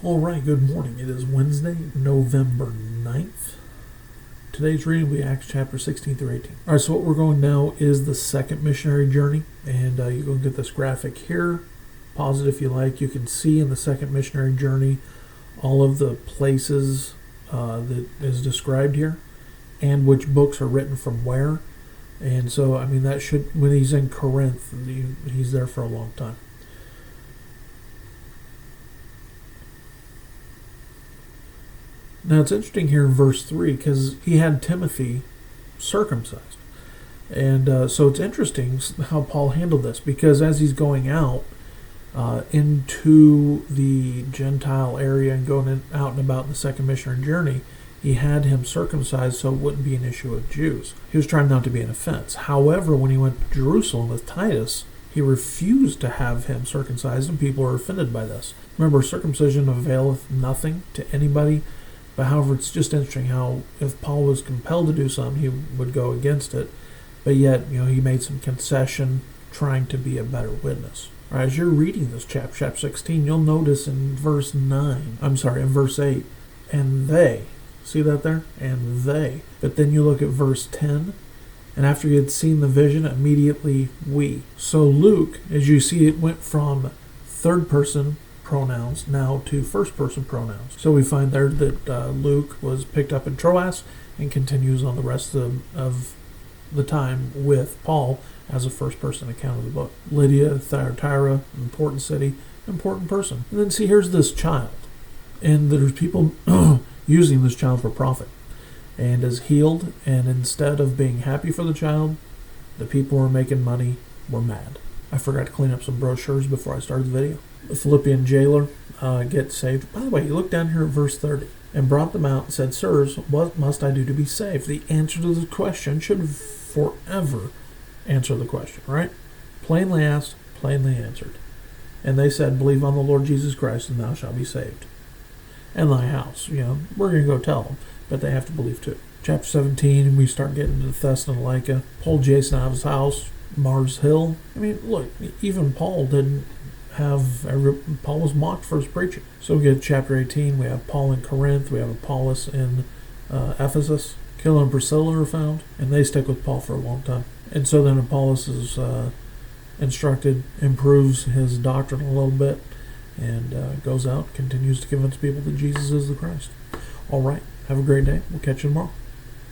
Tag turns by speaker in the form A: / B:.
A: All right, good morning. It is Wednesday, November 9th. Today's reading will be Acts chapter 16 through 18. All right, so what we're going now is the second missionary journey, and you're going to get this graphic here. Pause it if you like. You can see in the second missionary journey all of the places that is described here and which books are written from where. And so, I mean, that should, when he's in Corinth, he's there for a long time. Now, it's interesting here in verse 3 because he had Timothy circumcised. And so it's interesting how Paul handled this, because as he's going out into the Gentile area and going out and about in the second missionary journey, he had him circumcised so it wouldn't be an issue with Jews. He was trying not to be an offense. However, when he went to Jerusalem with Titus, he refused to have him circumcised, and people were offended by this. Remember, circumcision availeth nothing to anybody. But however, it's just interesting how if Paul was compelled to do something, he would go against it. But yet, he made some concession trying to be a better witness. All right, as you're reading this chapter 16, you'll notice in verse 8, and they, see that there? And they. But then you look at verse 10, and after he had seen the vision, immediately we. So Luke, as you see, it went from third person pronouns now to first person pronouns. So we find there that Luke was picked up in Troas and continues on the rest of the time with Paul as a first person account of the book. Lydia, Thyatira, important city, important person. And then see, here's this child, and there's people using this child for profit, and is healed, and instead of being happy for the child, the people who are making money were mad. I forgot to clean up some brochures before I started the video. The Philippian jailer gets saved. By the way, you look down here at verse 30. And brought them out and said, Sirs, what must I do to be saved? The answer to the question should forever answer the question, right? Plainly asked, plainly answered. And they said, Believe on the Lord Jesus Christ, and thou shalt be saved. And thy house. We're going to go tell them, but they have to believe too. Chapter 17, we start getting into Thessalonica. Pulled Jason out of his house. Mars Hill. I mean, look, even Paul was mocked for his preaching. So we get chapter 18, we have Paul in Corinth, we have Apollos in Ephesus. Aquila and Priscilla are found, and they stick with Paul for a long time. And so then Apollos is instructed, improves his doctrine a little bit, and goes out, continues to convince people that Jesus is the Christ. All right, have a great day. We'll catch you tomorrow.